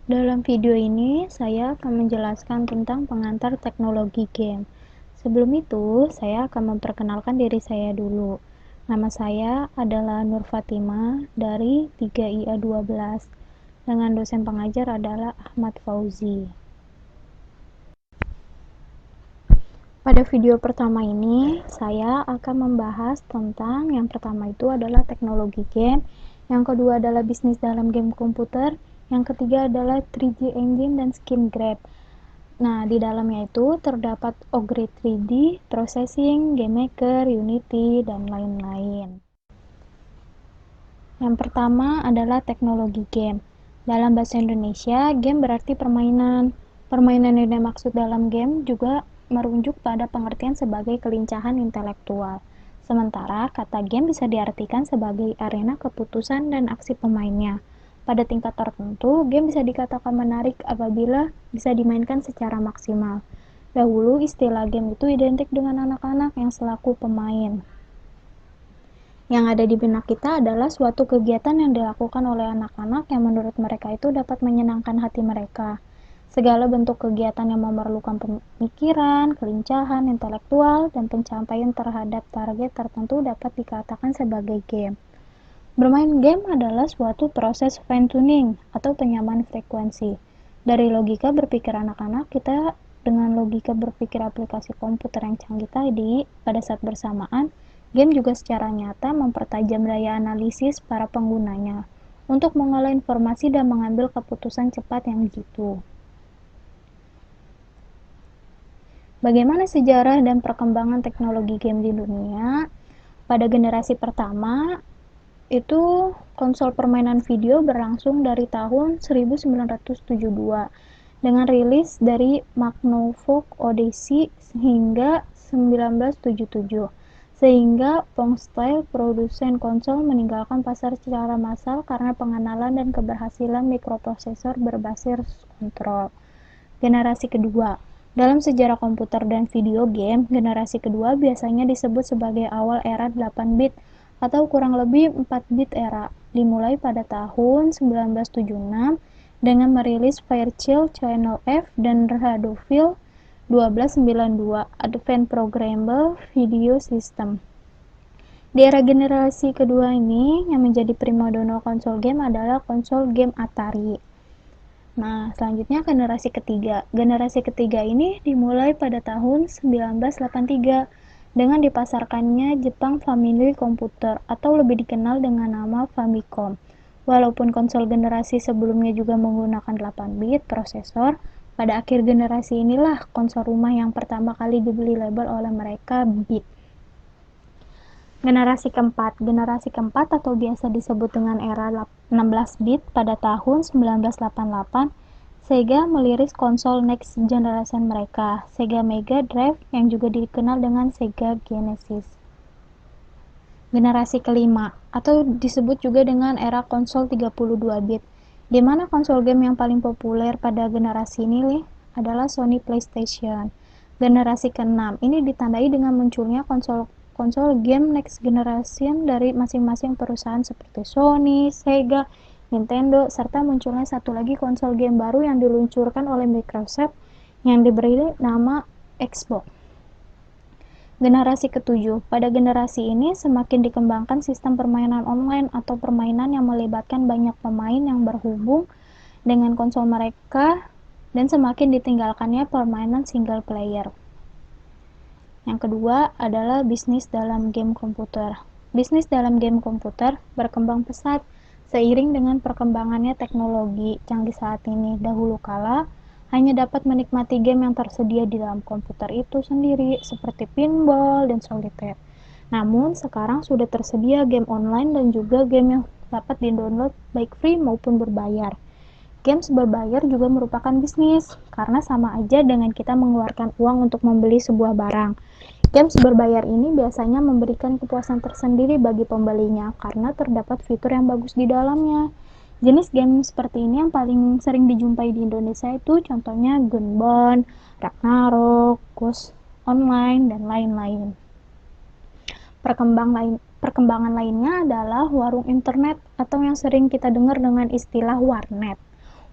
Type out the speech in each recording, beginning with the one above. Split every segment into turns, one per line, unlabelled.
Dalam video ini, saya akan menjelaskan tentang pengantar teknologi game. Sebelum itu, saya akan memperkenalkan diri saya dulu. Nama saya adalah Nur Fatima dari 3IA12, dengan dosen pengajar adalah Ahmad Fauzi. Pada video pertama ini, saya akan membahas tentang yang pertama itu adalah teknologi game, yang kedua adalah bisnis dalam game komputer, yang ketiga adalah 3G Engine dan Skin Grab. Nah, di dalamnya itu terdapat Ogre 3D, Processing, Game Maker, Unity, dan lain-lain. Yang pertama adalah teknologi game. Dalam bahasa Indonesia, game berarti permainan. Permainan yang dimaksud dalam game juga merujuk pada pengertian sebagai kelincahan intelektual. Sementara kata game bisa diartikan sebagai arena keputusan dan aksi pemainnya. Pada tingkat tertentu, game bisa dikatakan menarik apabila bisa dimainkan secara maksimal. Dahulu, istilah game itu identik dengan anak-anak yang selaku pemain. Yang ada di benak kita adalah suatu kegiatan yang dilakukan oleh anak-anak yang menurut mereka itu dapat menyenangkan hati mereka. Segala bentuk kegiatan yang memerlukan pemikiran, kelincahan, intelektual, dan pencapaian terhadap target tertentu dapat dikatakan sebagai game. Bermain game adalah suatu proses fine-tuning atau penyamaan frekuensi. Dari logika berpikir anak-anak, kita dengan logika berpikir aplikasi komputer yang canggih tadi, pada saat bersamaan, game juga secara nyata mempertajam daya analisis para penggunanya untuk mengolah informasi dan mengambil keputusan cepat yang jitu. Bagaimana sejarah dan perkembangan teknologi game di dunia? Pada generasi pertama, itu konsol permainan video berlangsung dari tahun 1972 dengan rilis dari Magnavox Odyssey hingga 1977, sehingga Pong-style produsen konsol meninggalkan pasar secara massal karena pengenalan dan keberhasilan mikroprosesor berbasis kontrol. Generasi kedua. Dalam sejarah komputer dan video game, generasi kedua biasanya disebut sebagai awal era 8-bit atau kurang lebih 4-bit era, dimulai pada tahun 1976 dengan merilis Fairchild Channel F dan Radofield 1292 Advanced Programmable Video System. Di era generasi kedua ini, yang menjadi primadona konsol game adalah konsol game Atari. Nah, selanjutnya generasi ketiga. Generasi ketiga ini dimulai pada tahun 1983 dengan dipasarkannya Jepang Family Computer atau lebih dikenal dengan nama Famicom. Walaupun konsol generasi sebelumnya juga menggunakan 8-bit prosesor, pada akhir generasi inilah konsol rumah yang pertama kali dibeli label oleh mereka bit. Generasi keempat atau biasa disebut dengan era 16-bit pada tahun 1988, Sega meliris konsol next generation mereka, Sega Mega Drive yang juga dikenal dengan Sega Genesis. Generasi kelima, atau disebut juga dengan era konsol 32-bit, di mana konsol game yang paling populer pada generasi ini adalah Sony PlayStation. Generasi keenam, ini ditandai dengan munculnya konsol game next generation dari masing-masing perusahaan seperti Sony, Sega, Nintendo, serta munculnya satu lagi konsol game baru yang diluncurkan oleh Microsoft yang diberi nama Xbox. Generasi ketujuh, pada generasi ini semakin dikembangkan sistem permainan online atau permainan yang melibatkan banyak pemain yang berhubung dengan konsol mereka dan semakin ditinggalkannya permainan single player. Yang kedua adalah bisnis dalam game komputer. Bisnis dalam game komputer berkembang pesat seiring dengan perkembangannya teknologi canggih saat ini. Dahulu kala, hanya dapat menikmati game yang tersedia di dalam komputer itu sendiri, seperti pinball dan solitaire. Namun, sekarang sudah tersedia game online dan juga game yang dapat di-download baik free maupun berbayar. Games berbayar juga merupakan bisnis, karena sama aja dengan kita mengeluarkan uang untuk membeli sebuah barang. Games berbayar ini biasanya memberikan kepuasan tersendiri bagi pembelinya, karena terdapat fitur yang bagus di dalamnya. Jenis game seperti ini yang paling sering dijumpai di Indonesia itu contohnya Gunbound, Ragnarok, Ghost Online, dan lain-lain. Perkembangan lainnya adalah warung internet atau yang sering kita dengar dengan istilah warnet.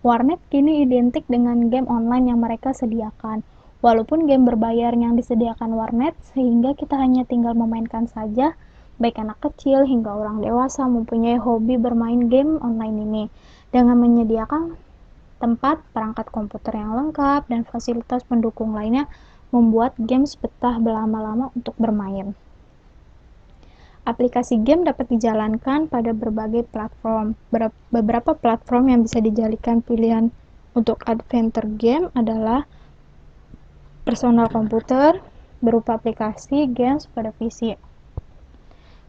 Warnet kini identik dengan game online yang mereka sediakan. Walaupun game berbayar yang disediakan warnet, sehingga kita hanya tinggal memainkan saja, baik anak kecil hingga orang dewasa mempunyai hobi bermain game online ini. Dengan menyediakan tempat, perangkat komputer yang lengkap, dan fasilitas pendukung lainnya, membuat games betah berlama-lama untuk bermain. Aplikasi game dapat dijalankan pada berbagai platform. Beberapa platform yang bisa dijadikan pilihan untuk adventure game adalah personal komputer, berupa aplikasi games pada PC.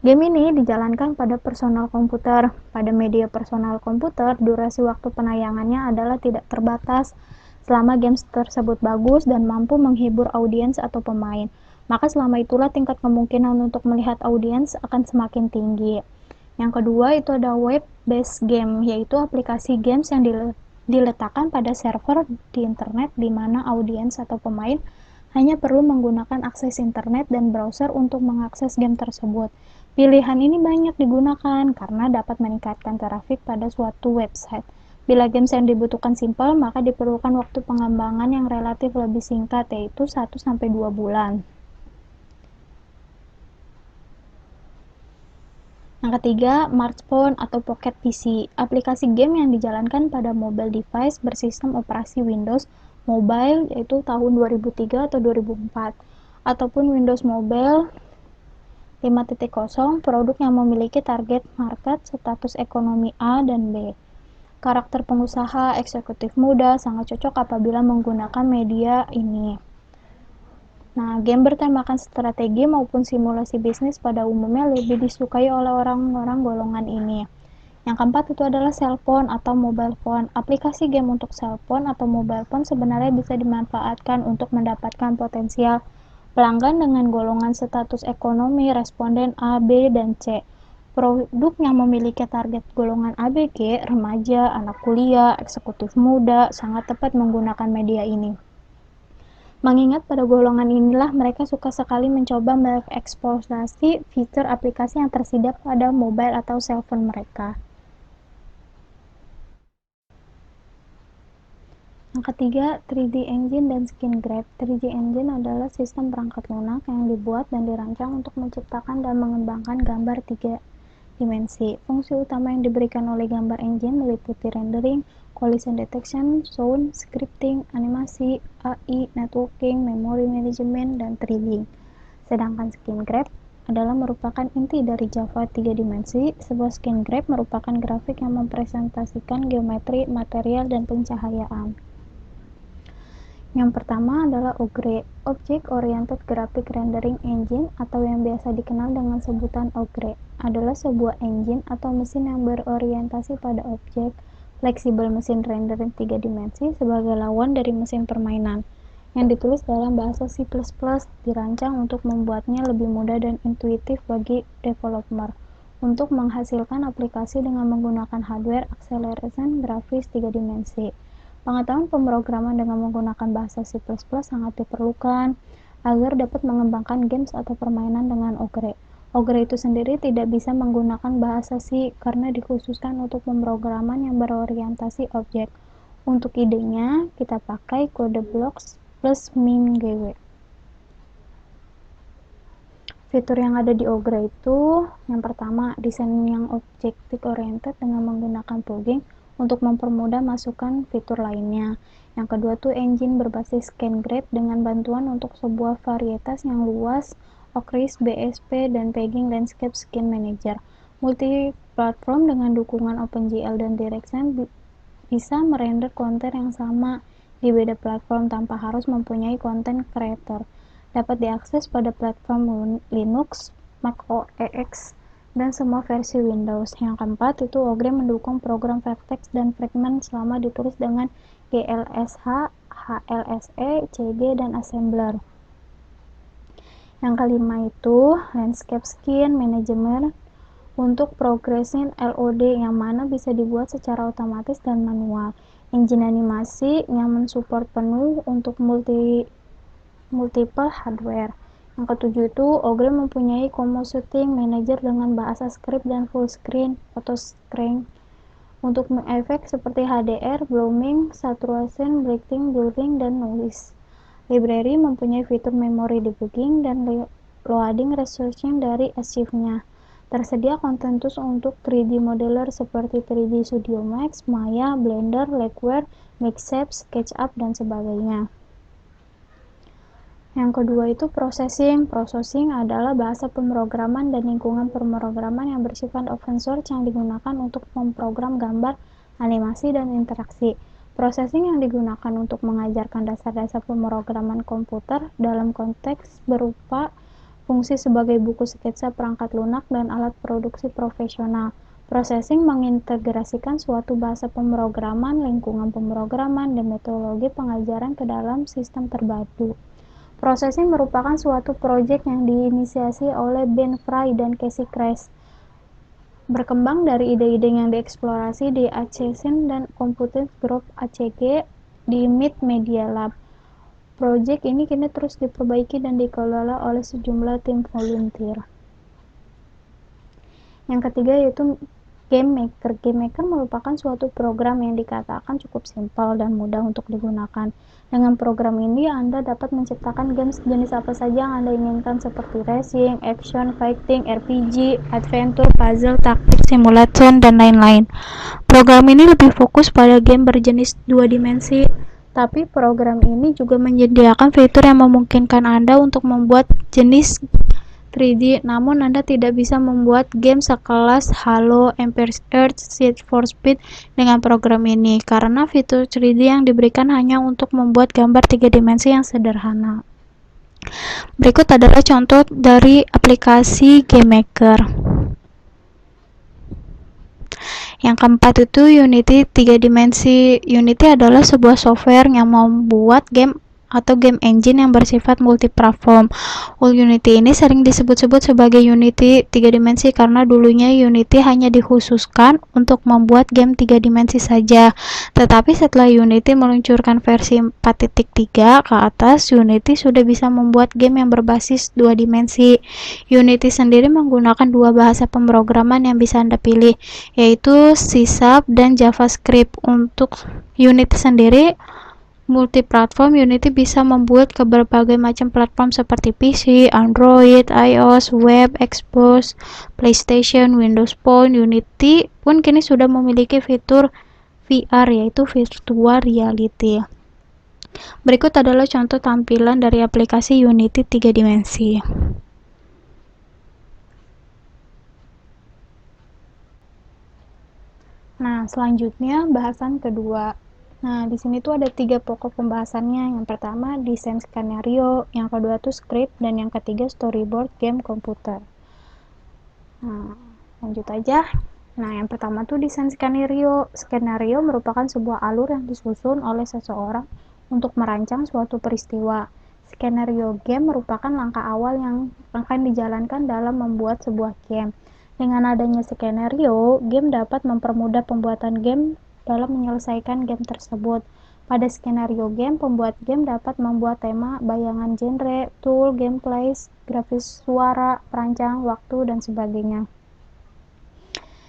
Game ini dijalankan pada personal komputer. Pada media personal komputer, durasi waktu penayangannya adalah tidak terbatas selama games tersebut bagus dan mampu menghibur audiens atau pemain. Maka selama itulah tingkat kemungkinan untuk melihat audiens akan semakin tinggi. Yang kedua itu ada web-based game, yaitu aplikasi games yang diletakkan pada server di internet di mana audiens atau pemain hanya perlu menggunakan akses internet dan browser untuk mengakses game tersebut. Pilihan ini banyak digunakan karena dapat meningkatkan trafik pada suatu website. Bila games yang dibutuhkan simpel, maka diperlukan waktu pengembangan yang relatif lebih singkat, yaitu 1-2 bulan. Yang ketiga, smartphone atau pocket PC. Aplikasi game yang dijalankan pada mobile device bersistem operasi Windows Mobile yaitu tahun 2003 atau 2004 ataupun Windows Mobile 5.0, produk yang memiliki target market status ekonomi A dan B. Karakter pengusaha eksekutif muda sangat cocok apabila menggunakan media ini. Nah, game bertemakan strategi maupun simulasi bisnis pada umumnya lebih disukai oleh orang-orang golongan ini. Yang keempat itu adalah cellphone atau mobile phone. Aplikasi game untuk cellphone atau mobile phone sebenarnya bisa dimanfaatkan untuk mendapatkan potensial pelanggan dengan golongan status ekonomi responden A, B, dan C. Produk yang memiliki target golongan ABG, remaja, anak kuliah, eksekutif muda, sangat tepat menggunakan media ini. Mengingat pada golongan inilah mereka suka sekali mencoba mengeksplorasi fitur aplikasi yang tersedia pada mobile atau cellphone mereka. Yang ketiga, 3D Engine dan Skin Grab. 3D Engine adalah sistem perangkat lunak yang dibuat dan dirancang untuk menciptakan dan mengembangkan gambar 3 dimensi. Fungsi utama yang diberikan oleh gambar engine meliputi rendering, collision detection, sound, scripting, animasi, AI, networking, memory management, dan 3D. Sedangkan Skin Grab adalah merupakan inti dari Java 3 dimensi. Sebuah skin graph merupakan grafik yang mempresentasikan geometri, material, dan pencahayaan. Yang pertama adalah OGRE, Object Oriented Graphic Rendering Engine atau yang biasa dikenal dengan sebutan OGRE, adalah sebuah engine atau mesin yang berorientasi pada objek, fleksibel mesin rendering 3 dimensi sebagai lawan dari mesin permainan, yang ditulis dalam bahasa C++, dirancang untuk membuatnya lebih mudah dan intuitif bagi developer untuk menghasilkan aplikasi dengan menggunakan hardware acceleration grafis 3 dimensi. Pengetahuan pemrograman dengan menggunakan bahasa C++ sangat diperlukan agar dapat mengembangkan games atau permainan dengan OGRE. OGRE itu sendiri tidak bisa menggunakan bahasa C karena dikhususkan untuk pemrograman yang berorientasi objek. Untuk idenya, kita pakai kode blocks plus min.gw. Fitur yang ada di OGRE itu, yang pertama, desain yang objective oriented dengan menggunakan plugin untuk mempermudah masukan fitur lainnya. Yang kedua tuh engine berbasis scan grade dengan bantuan untuk sebuah varietas yang luas, OCRIS, BSP, dan Pegging Landscape Skin Manager. Multi-platform dengan dukungan OpenGL dan DirectX bisa merender konten yang sama di beda platform tanpa harus mempunyai konten creator. Dapat diakses pada platform Linux, Mac OS, dan semua versi Windows. Yang keempat itu OGRE mendukung program Vertex dan Fragment selama ditulis dengan GLSH, HLSE, CG, dan Assembler. Yang kelima itu Landscape Skin Management untuk progressing LOD yang mana bisa dibuat secara otomatis dan manual. Engine animasi yang mensupport penuh untuk multiple hardware. Yang ketujuh itu OGRE mempunyai compositing manager dengan bahasa script dan full screen photo screen untuk efek seperti HDR, blooming, saturation, brightening, blurring, dan noise. Library mempunyai fitur memory debugging dan loading resolution dari archive-nya. Tersedia konten tools untuk 3D modeler seperti 3D Studio Max, Maya, Blender, Lightware, Mixape, SketchUp, dan sebagainya. Yang kedua itu processing. Processing adalah bahasa pemrograman dan lingkungan pemrograman yang bersifat open source yang digunakan untuk memprogram gambar, animasi, dan interaksi. Processing yang digunakan untuk mengajarkan dasar-dasar pemrograman komputer dalam konteks berupa fungsi sebagai buku sketsa perangkat lunak dan alat produksi profesional. Processing mengintegrasikan suatu bahasa pemrograman, lingkungan pemrograman, dan metodologi pengajaran ke dalam sistem terpadu. Processing merupakan suatu proyek yang diinisiasi oleh Ben Fry dan Casey Kress, berkembang dari ide-ide yang dieksplorasi di Atchison dan Computing Group ACG di Mid Media Lab. Proyek ini kini terus diperbaiki dan dikelola oleh sejumlah tim volunteer. Yang ketiga yaitu Game Maker. Game Maker merupakan suatu program yang dikatakan cukup simpel dan mudah untuk digunakan. Dengan program ini, Anda dapat menciptakan games jenis apa saja yang Anda inginkan seperti racing, action, fighting, RPG, adventure, puzzle, taktik, simulation, dan lain-lain. Program ini lebih fokus pada game berjenis dua dimensi, tapi program ini juga menyediakan fitur yang memungkinkan Anda untuk membuat jenis 3D, namun Anda tidak bisa membuat game sekelas Halo, Empire Earth, Need for Speed dengan program ini, karena fitur 3D yang diberikan hanya untuk membuat gambar 3 dimensi yang sederhana. Berikut adalah contoh dari aplikasi Game Maker. Yang keempat itu Unity 3 dimensi. Unity adalah sebuah software yang membuat game atau game engine yang bersifat multiplatform. Unity ini sering disebut-sebut sebagai Unity 3 dimensi karena dulunya Unity hanya dikhususkan untuk membuat game 3 dimensi saja. Tetapi setelah Unity meluncurkan versi 4.3 ke atas, Unity sudah bisa membuat game yang berbasis 2 dimensi. Unity sendiri menggunakan dua bahasa pemrograman yang bisa Anda pilih, yaitu C# dan JavaScript. Untuk Unity sendiri multiplatform, Unity bisa membuat ke berbagai macam platform seperti PC, Android, iOS, web, Xbox, PlayStation, Windows Phone. Unity pun kini sudah memiliki fitur VR, yaitu virtual reality. Berikut adalah contoh tampilan dari aplikasi Unity 3 dimensi. Nah, selanjutnya bahasan kedua. Nah, di sini tuh ada 3 pokok pembahasannya. Yang pertama desain skenario, yang kedua tuh script, dan yang ketiga storyboard game komputer. Nah, lanjut aja. Nah, yang pertama tuh desain skenario. Skenario merupakan sebuah alur yang disusun oleh seseorang untuk merancang suatu peristiwa. Skenario game merupakan langkah awal yang akan dijalankan dalam membuat sebuah game. Dengan adanya skenario, game dapat mempermudah pembuatan game dalam menyelesaikan game tersebut. Pada skenario game, pembuat game dapat membuat tema, bayangan genre, tool, gameplay, grafis suara, perancang, waktu, dan sebagainya.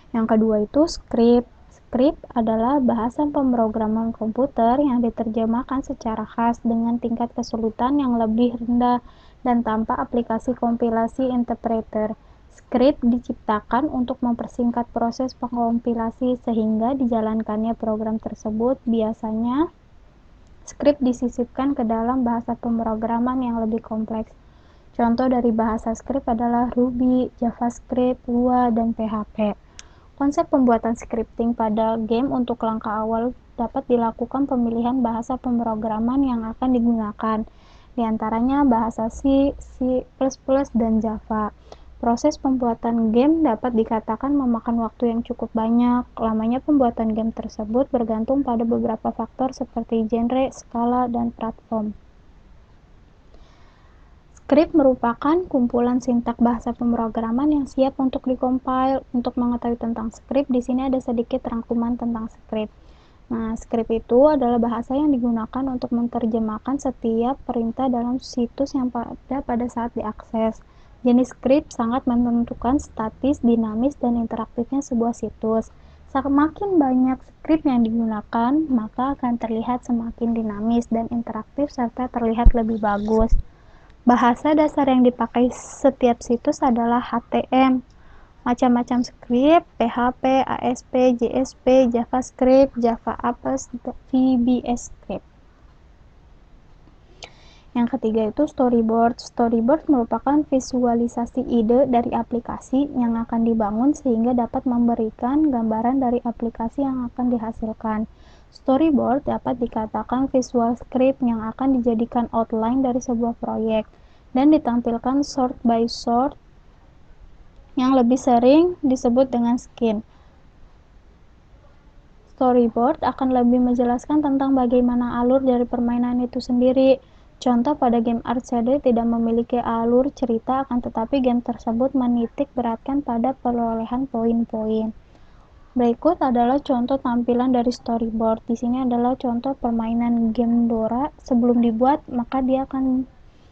Yang kedua itu script. Script adalah bahasa pemrograman komputer yang diterjemahkan secara khas dengan tingkat kesulitan yang lebih rendah dan tanpa aplikasi kompilasi interpreter. Script diciptakan untuk mempersingkat proses pengkompilasi sehingga dijalankannya program tersebut. Biasanya, script disisipkan ke dalam bahasa pemrograman yang lebih kompleks. Contoh dari bahasa script adalah Ruby, JavaScript, Lua, dan PHP. Konsep pembuatan scripting pada game untuk langkah awal dapat dilakukan pemilihan bahasa pemrograman yang akan digunakan, di antaranya bahasa C, C++, dan Java. Proses pembuatan game dapat dikatakan memakan waktu yang cukup banyak. Lamanya pembuatan game tersebut bergantung pada beberapa faktor seperti genre, skala, dan platform. Script merupakan kumpulan sintak bahasa pemrograman yang siap untuk dikompil. Untuk mengetahui tentang script, di sini ada sedikit rangkuman tentang script. Nah, script itu adalah bahasa yang digunakan untuk menerjemahkan setiap perintah dalam situs yang pada saat diakses. Jenis script sangat menentukan statis, dinamis, dan interaktifnya sebuah situs. Semakin banyak skrip yang digunakan, maka akan terlihat semakin dinamis dan interaktif serta terlihat lebih bagus. Bahasa dasar yang dipakai setiap situs adalah HTML. Macam-macam skrip, PHP, ASP, JSP, JavaScript, Java Apps, VBS Script. Yang ketiga itu storyboard. Storyboard merupakan visualisasi ide dari aplikasi yang akan dibangun sehingga dapat memberikan gambaran dari aplikasi yang akan dihasilkan. Storyboard dapat dikatakan visual script yang akan dijadikan outline dari sebuah proyek dan ditampilkan short by short yang lebih sering disebut dengan skin. Storyboard akan lebih menjelaskan tentang bagaimana alur dari permainan itu sendiri. Contoh pada game arcade tidak memiliki alur cerita, akan tetapi game tersebut menitik beratkan pada perolehan poin-poin. Berikut adalah contoh tampilan dari storyboard. Di sini adalah contoh permainan game Dora. Sebelum dibuat, maka dia akan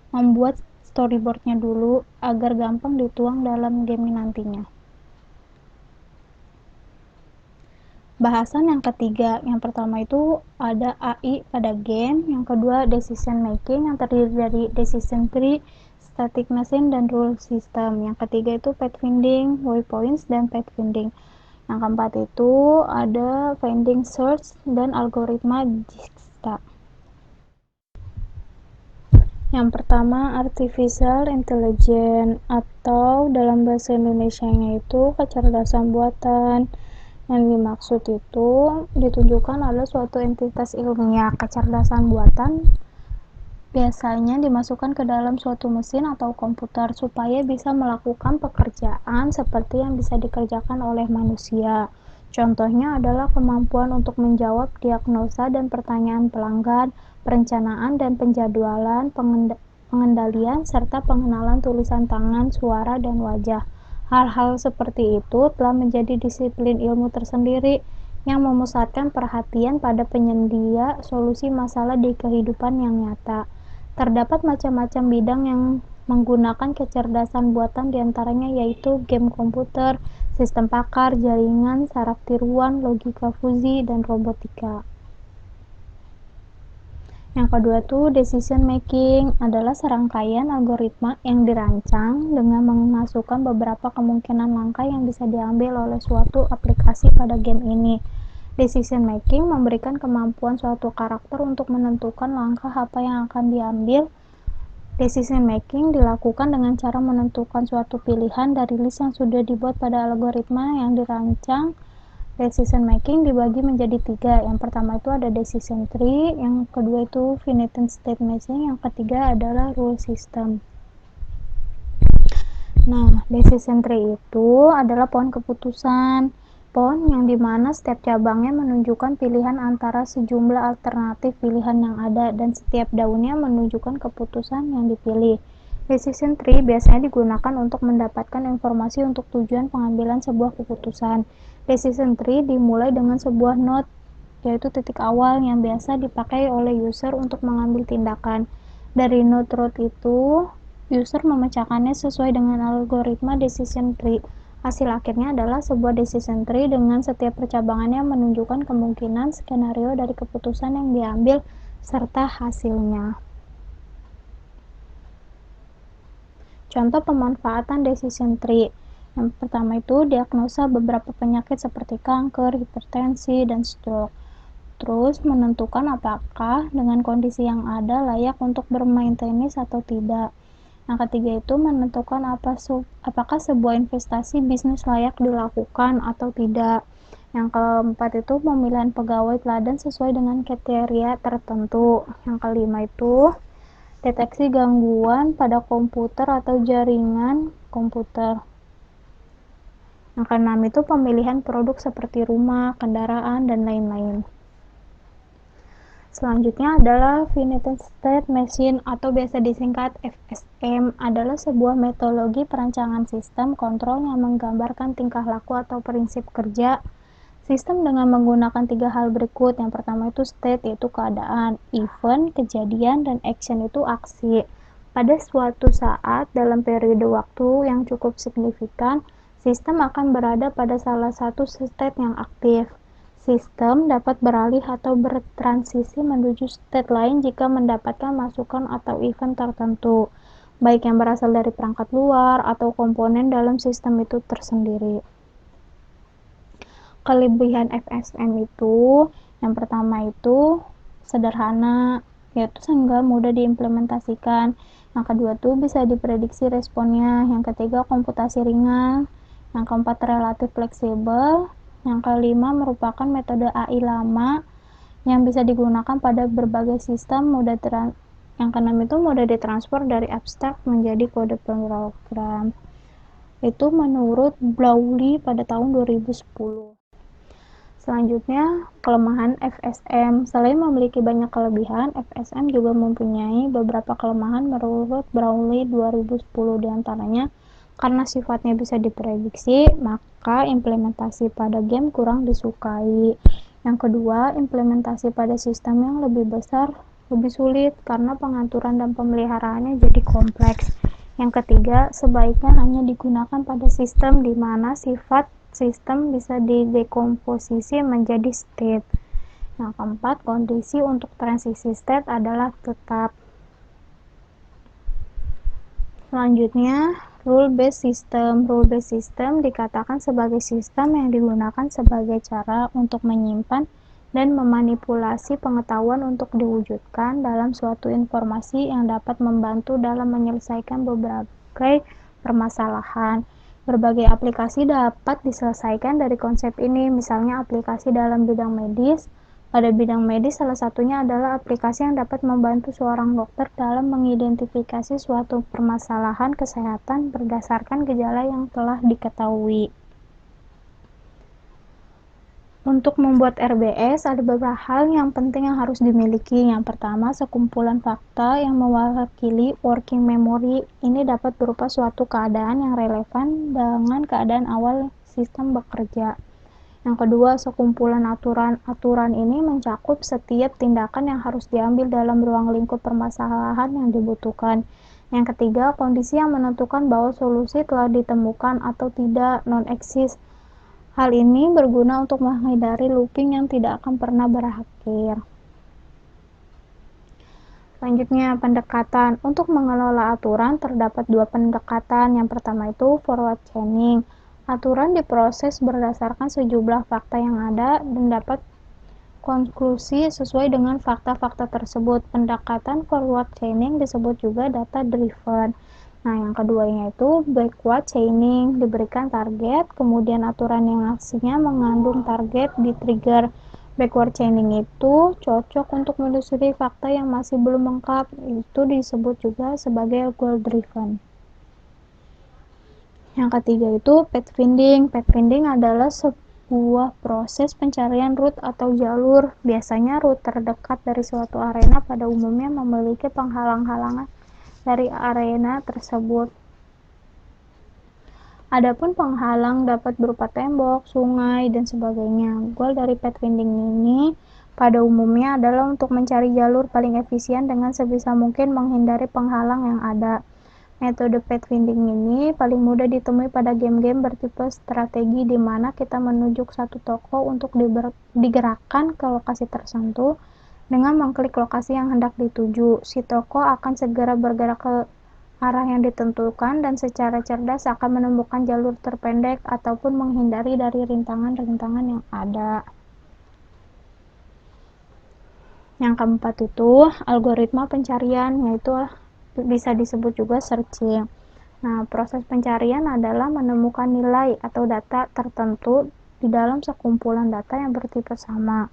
membuat storyboardnya dulu agar gampang dituang dalam game nantinya. Bahasan yang ketiga, yang pertama itu ada AI pada game, yang kedua decision making yang terdiri dari decision tree, static machine, dan rule system. Yang ketiga itu pathfinding, waypoints, dan pathfinding. Yang keempat itu ada finding search dan algoritma Dijkstra. Yang pertama artificial intelligence atau dalam bahasa Indonesianya itu kecerdasan buatan. Yang dimaksud itu ditunjukkan adalah suatu entitas ilmiah. Kecerdasan buatan biasanya dimasukkan ke dalam suatu mesin atau komputer supaya bisa melakukan pekerjaan seperti yang bisa dikerjakan oleh manusia. Contohnya adalah kemampuan untuk menjawab diagnosa dan pertanyaan pelanggan, perencanaan dan penjadwalan, pengendalian, serta pengenalan tulisan tangan, suara, dan wajah. Hal-hal seperti itu telah menjadi disiplin ilmu tersendiri yang memusatkan perhatian pada penyedia solusi masalah di kehidupan yang nyata. Terdapat macam-macam bidang yang menggunakan kecerdasan buatan, diantaranya yaitu game komputer, sistem pakar, jaringan, saraf tiruan, logika fuzi, dan robotika. Yang kedua itu decision making adalah serangkaian algoritma yang dirancang dengan memasukkan beberapa kemungkinan langkah yang bisa diambil oleh suatu aplikasi pada game ini. Decision making memberikan kemampuan suatu karakter untuk menentukan langkah apa yang akan diambil. Decision making dilakukan dengan cara menentukan suatu pilihan dari list yang sudah dibuat pada algoritma yang dirancang. Decision making dibagi menjadi 3. Yang pertama itu ada decision tree, yang kedua itu finite state machine, yang ketiga adalah rule system. Nah, decision tree itu adalah pohon keputusan. Pohon yang dimana setiap cabangnya menunjukkan pilihan antara sejumlah alternatif pilihan yang ada dan setiap daunnya menunjukkan keputusan yang dipilih. Decision tree biasanya digunakan untuk mendapatkan informasi untuk tujuan pengambilan sebuah keputusan. Decision tree dimulai dengan sebuah node, yaitu titik awal yang biasa dipakai oleh user untuk mengambil tindakan. Dari node root itu, user memecahkannya sesuai dengan algoritma decision tree. Hasil akhirnya adalah sebuah decision tree dengan setiap percabangannya menunjukkan kemungkinan skenario dari keputusan yang diambil serta hasilnya. Contoh pemanfaatan decision tree. Yang pertama itu diagnosa beberapa penyakit seperti kanker, hipertensi, dan stroke. Terus menentukan apakah dengan kondisi yang ada layak untuk bermain tenis atau tidak. Yang ketiga itu menentukan apakah sebuah investasi bisnis layak dilakukan atau tidak. Yang keempat itu pemilihan pegawai teladan sesuai dengan kriteria tertentu. Yang kelima itu deteksi gangguan pada komputer atau jaringan komputer. Yang keenam itu pemilihan produk seperti rumah, kendaraan, dan lain-lain. Selanjutnya adalah finite state machine atau biasa disingkat FSM, adalah sebuah metodologi perancangan sistem kontrol yang menggambarkan tingkah laku atau prinsip kerja sistem dengan menggunakan 3 hal berikut. Yang pertama itu state, yaitu keadaan, event, kejadian, dan action itu aksi. Pada suatu saat dalam periode waktu yang cukup signifikan, sistem akan berada pada salah satu state yang aktif. Sistem dapat beralih atau bertransisi menuju state lain jika mendapatkan masukan atau event tertentu, baik yang berasal dari perangkat luar atau komponen dalam sistem itu tersendiri. Kelebihan FSM itu, yang pertama itu sederhana, yaitu sehingga mudah diimplementasikan. Yang kedua tuh bisa diprediksi responnya. Yang ketiga komputasi ringan. Yang keempat relatif fleksibel. Yang kelima merupakan metode AI lama yang bisa digunakan pada berbagai sistem. Yang keenam itu mudah ditransfer dari abstrak menjadi kode program. Itu menurut Blawly pada tahun 2010. Selanjutnya, kelemahan FSM. Selain memiliki banyak kelebihan, FSM juga mempunyai beberapa kelemahan menurut Blawly 2010. Diantaranya, karena sifatnya bisa diprediksi, maka implementasi pada game kurang disukai. Yang kedua, implementasi pada sistem yang lebih besar lebih sulit karena pengaturan dan pemeliharaannya jadi kompleks. Yang ketiga, sebaiknya hanya digunakan pada sistem di mana sifat sistem bisa didekomposisi menjadi state. Yang keempat, kondisi untuk transisi state adalah tetap. Selanjutnya, rule-based system. Rule-based system dikatakan sebagai sistem yang digunakan sebagai cara untuk menyimpan dan memanipulasi pengetahuan untuk diwujudkan dalam suatu informasi yang dapat membantu dalam menyelesaikan berbagai permasalahan. Berbagai aplikasi dapat diselesaikan dari konsep ini, misalnya aplikasi dalam bidang medis. Pada bidang medis, salah satunya adalah aplikasi yang dapat membantu seorang dokter dalam mengidentifikasi suatu permasalahan kesehatan berdasarkan gejala yang telah diketahui. Untuk membuat RBS, ada beberapa hal yang penting yang harus dimiliki. Yang pertama, sekumpulan fakta yang mewakili working memory. Ini dapat berupa suatu keadaan yang relevan dengan keadaan awal sistem bekerja. Yang kedua, sekumpulan aturan. Aturan ini mencakup setiap tindakan yang harus diambil dalam ruang lingkup permasalahan yang dibutuhkan. Yang ketiga, kondisi yang menentukan bahwa solusi telah ditemukan atau tidak, non-exist. Hal ini berguna untuk menghindari looping yang tidak akan pernah berakhir. Selanjutnya, pendekatan. Untuk mengelola aturan, terdapat dua pendekatan. Yang pertama itu forward chaining. Aturan diproses berdasarkan sejumlah fakta yang ada dan dapat konklusi sesuai dengan fakta-fakta tersebut. Pendekatan forward chaining disebut juga data driven. Nah, yang keduanya itu backward chaining, diberikan target, kemudian aturan yang aksinya mengandung target di-trigger. Backward chaining itu cocok untuk menelusuri fakta yang masih belum lengkap, itu disebut juga sebagai goal driven. Yang ketiga itu pathfinding. Pathfinding adalah sebuah proses pencarian route atau jalur. Biasanya route terdekat dari suatu arena pada umumnya memiliki penghalang-halangan dari arena tersebut. Adapun penghalang dapat berupa tembok, sungai, dan sebagainya. Goal dari pathfinding ini pada umumnya adalah untuk mencari jalur paling efisien dengan sebisa mungkin menghindari penghalang yang ada. Metode pathfinding ini paling mudah ditemui pada game-game bertipe strategi di mana kita menunjuk satu tokoh untuk digerakkan ke lokasi tertentu. Dengan mengklik lokasi yang hendak dituju, si tokoh akan segera bergerak ke arah yang ditentukan dan secara cerdas akan menemukan jalur terpendek ataupun menghindari dari rintangan-rintangan yang ada. Yang keempat itu algoritma pencarian, yaitu bisa disebut juga searching. Nah, proses pencarian adalah menemukan nilai atau data tertentu di dalam sekumpulan data yang bertipe sama.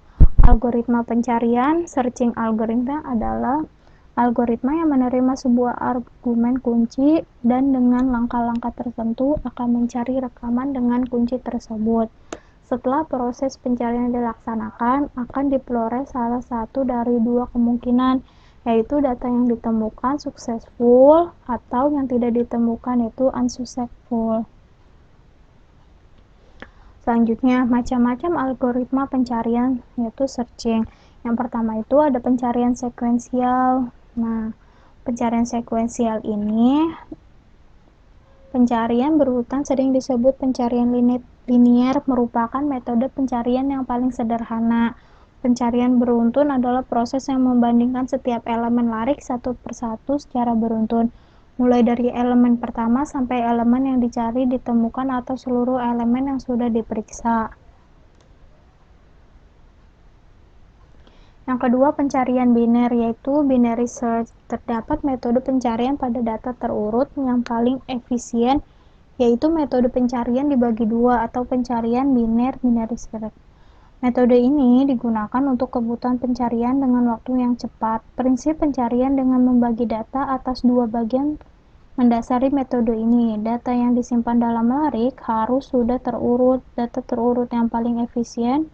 Algoritma pencarian, searching algoritma adalah algoritma yang menerima sebuah argumen kunci dan dengan langkah-langkah tertentu akan mencari rekaman dengan kunci tersebut. Setelah proses pencarian dilaksanakan, akan diperoleh salah satu dari dua kemungkinan, yaitu data yang ditemukan successful atau yang tidak ditemukan itu unsuccessful. Selanjutnya, macam-macam algoritma pencarian yaitu searching. Yang pertama itu ada pencarian sekuensial. Nah, pencarian sekuensial ini Pencarian berurutan sering disebut pencarian linier, merupakan metode pencarian yang paling sederhana. Pencarian beruntun adalah proses yang membandingkan setiap elemen larik satu persatu secara beruntun, mulai dari elemen pertama sampai elemen yang dicari ditemukan atau seluruh elemen yang sudah diperiksa. Yang kedua, pencarian biner, yaitu binary search. Terdapat metode pencarian pada data terurut yang paling efisien, yaitu metode pencarian dibagi dua atau pencarian binary search. Metode ini digunakan untuk kebutuhan pencarian dengan waktu yang cepat. Prinsip pencarian dengan membagi data atas dua bagian mendasari metode ini. Data yang disimpan dalam larik harus sudah terurut. Data terurut yang paling efisien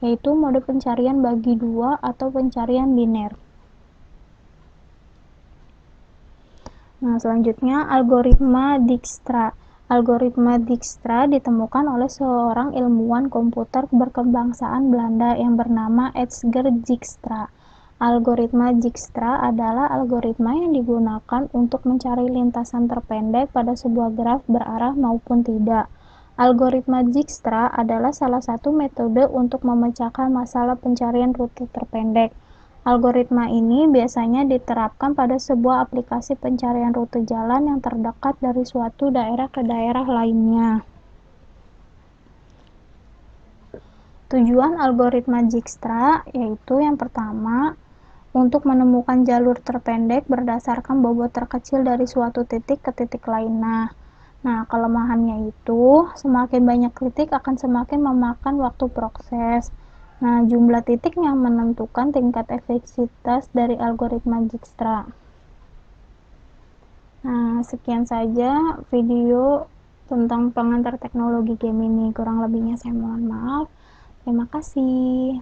yaitu mode pencarian bagi dua atau pencarian biner. Nah, selanjutnya algoritma Dijkstra. Algoritma Dijkstra ditemukan oleh seorang ilmuwan komputer berkebangsaan Belanda yang bernama Edgar Dijkstra. Algoritma Dijkstra adalah algoritma yang digunakan untuk mencari lintasan terpendek pada sebuah graf berarah maupun tidak. Algoritma Dijkstra adalah salah satu metode untuk memecahkan masalah pencarian rute terpendek. Algoritma ini biasanya diterapkan pada sebuah aplikasi pencarian rute jalan yang terdekat dari suatu daerah ke daerah lainnya. Tujuan algoritma Dijkstra yaitu yang pertama, untuk menemukan jalur terpendek berdasarkan bobot terkecil dari suatu titik ke titik lainnya. Nah, kelemahannya itu, semakin banyak titik akan semakin memakan waktu proses. Nah, jumlah titik yang menentukan tingkat efektivitas dari algoritma Dijkstra. Nah, sekian saja video tentang pengantar teknologi game ini. Kurang lebihnya saya mohon maaf. Terima kasih.